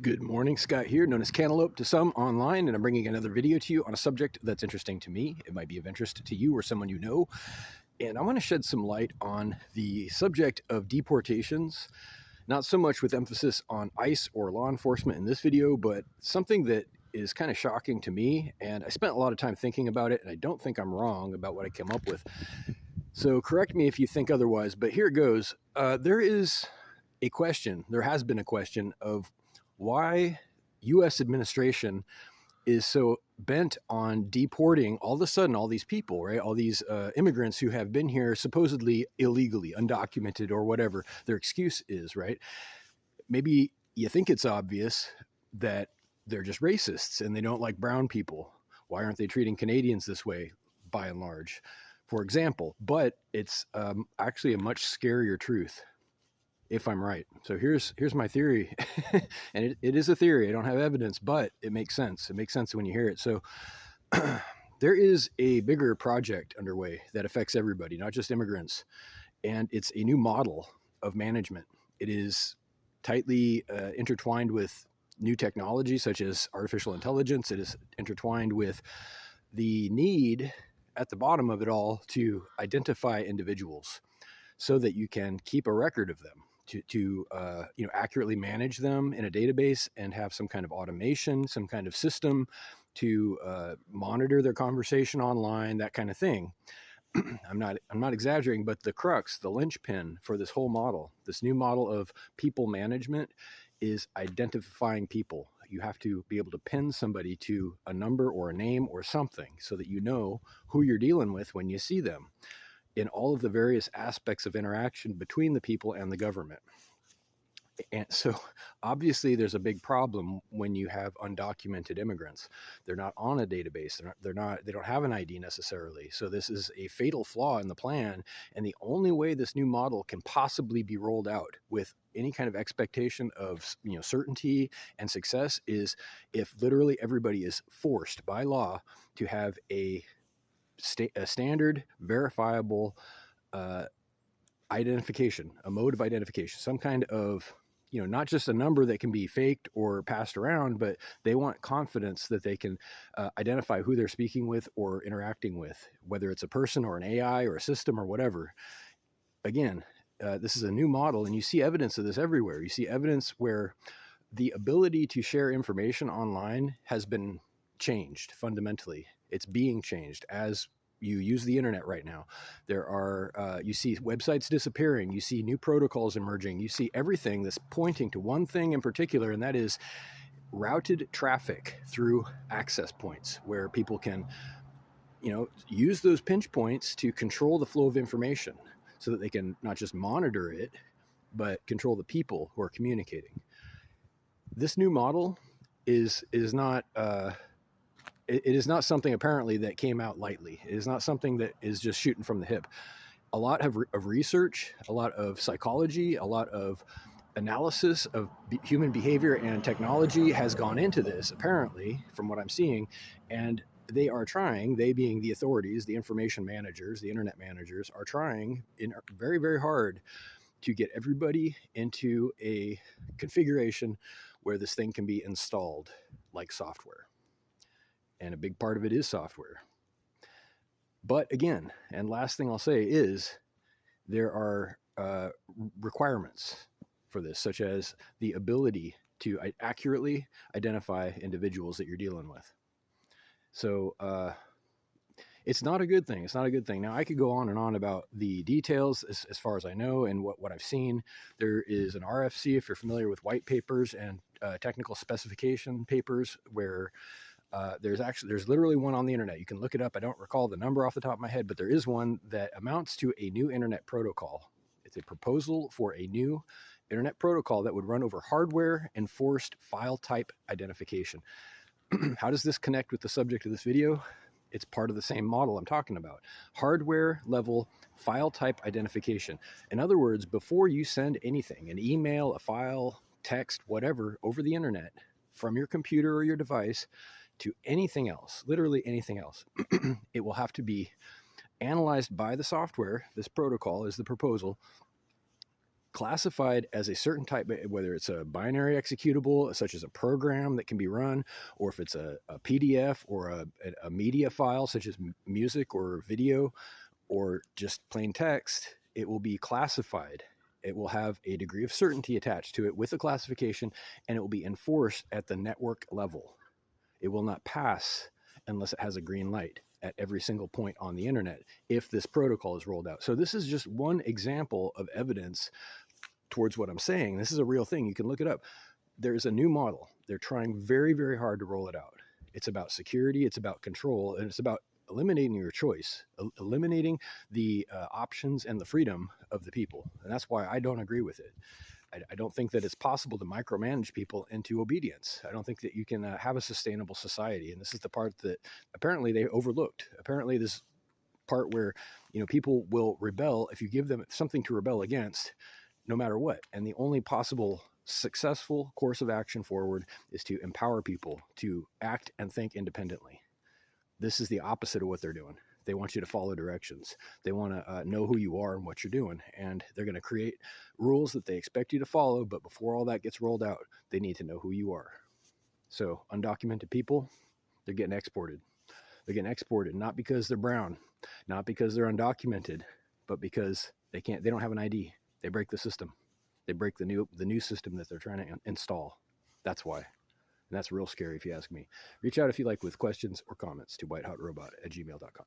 Good morning, Scott here, known as Cantaloupe to some online, and I'm bringing another video to you on a subject that's interesting to me. It might be of interest to you or someone you know, and I want to shed some light on the subject of deportations, not so much with emphasis on ICE or law enforcement in this video, but something that is kind of shocking to me, and I spent a lot of time thinking about it, and I don't think I'm wrong about what I came up with. So correct me if you think otherwise, but here it goes. There has been a question of why U.S. administration is so bent on deporting all of a sudden all these people, right? All these immigrants who have been here supposedly illegally, undocumented, or whatever their excuse is, right? Maybe you think it's obvious that they're just racists and they don't like brown people. Why aren't they treating Canadians this way, by and large, for example? But it's actually a much scarier truth, if I'm right. So here's my theory, and it is a theory. I don't have evidence, but it makes sense. It makes sense when you hear it. So there is a bigger project underway that affects everybody, not just immigrants, and it's a new model of management. It is tightly intertwined with new technology such as artificial intelligence. It is intertwined with the need at the bottom of it all to identify individuals so that you can keep a record of them, to accurately manage them in a database and have some kind of automation, some kind of system to monitor their conversation online, that kind of thing. I'm not exaggerating, but the crux, the linchpin for this whole model, this new model of people management, is identifying people. You have to be able to pin somebody to a number or a name or something so that you know who you're dealing with when you see them in all of the various aspects of interaction between the people and the government. And so obviously there's a big problem when you have undocumented immigrants. They're not on a database. They don't have an ID necessarily. So this is a fatal flaw in the plan. And the only way this new model can possibly be rolled out with any kind of expectation of certainty and success is if literally everybody is forced by law to have a standard verifiable identification, a mode of identification, some kind of, not just a number that can be faked or passed around, but they want confidence that they can identify who they're speaking with or interacting with, whether it's a person or an AI or a system or whatever. Again, this is a new model, and you see evidence of this everywhere. You see evidence where the ability to share information online has been changed fundamentally. It's being changed as you use the internet right now. There are, you see websites disappearing. You see new protocols emerging. You see everything that's pointing to one thing in particular, and that is routed traffic through access points where people can, use those pinch points to control the flow of information so that they can not just monitor it, but control the people who are communicating. This new model is not, it is not something apparently that came out lightly. It is not something that is just shooting from the hip. A lot of research, a lot of psychology, a lot of analysis of human behavior and technology has gone into this, apparently, from what I'm seeing. And they are trying, they being the authorities, the information managers, the internet managers, are trying very, very hard to get everybody into a configuration where this thing can be installed like software. And a big part of it is software. But again, and last thing I'll say is there are requirements for this, such as the ability to accurately identify individuals that you're dealing with. So it's not a good thing. It's not a good thing. Now, I could go on and on about the details as far as I know and what I've seen. There is an RFC, if you're familiar with white papers and technical specification papers, where there's literally one on the internet. You can look it up. I don't recall the number off the top of my head, but there is one that amounts to a new internet protocol. It's a proposal for a new internet protocol that would run over hardware enforced file type identification. How does this connect with the subject of this video? It's part of the same model I'm talking about. Hardware level file type identification. In other words, before you send anything, an email, a file, text, whatever, over the internet from your computer or your device to anything else, literally anything else, it will have to be analyzed by the software. This protocol is the proposal classified as a certain type, whether it's a binary executable, such as a program that can be run, or if it's a PDF or a media file, such as music or video, or just plain text, it will be classified. It will have a degree of certainty attached to it with a classification, and it will be enforced at the network level. It will not pass unless it has a green light at every single point on the internet if this protocol is rolled out. So this is just one example of evidence towards what I'm saying. This is a real thing. You can look it up. There's a new model. They're trying very, very hard to roll it out. It's about security, it's about control, and it's about eliminating your choice, eliminating the options and the freedom of the people. And that's why I don't agree with it. I don't think that it's possible to micromanage people into obedience. I don't think that you can have a sustainable society. And this is the part that apparently they overlooked. Apparently this part where, people will rebel if you give them something to rebel against, no matter what. And the only possible successful course of action forward is to empower people to act and think independently. This is the opposite of what they're doing. They want you to follow directions. They want to know who you are and what you're doing. And they're going to create rules that they expect you to follow. But before all that gets rolled out, they need to know who you are. So undocumented people, they're getting exported. They're getting exported, not because they're brown, not because they're undocumented, but because they don't have an ID. They break the system. They break the new system that they're trying to install. That's why. And that's real scary if you ask me. Reach out if you like with questions or comments to whitehotrobot@gmail.com.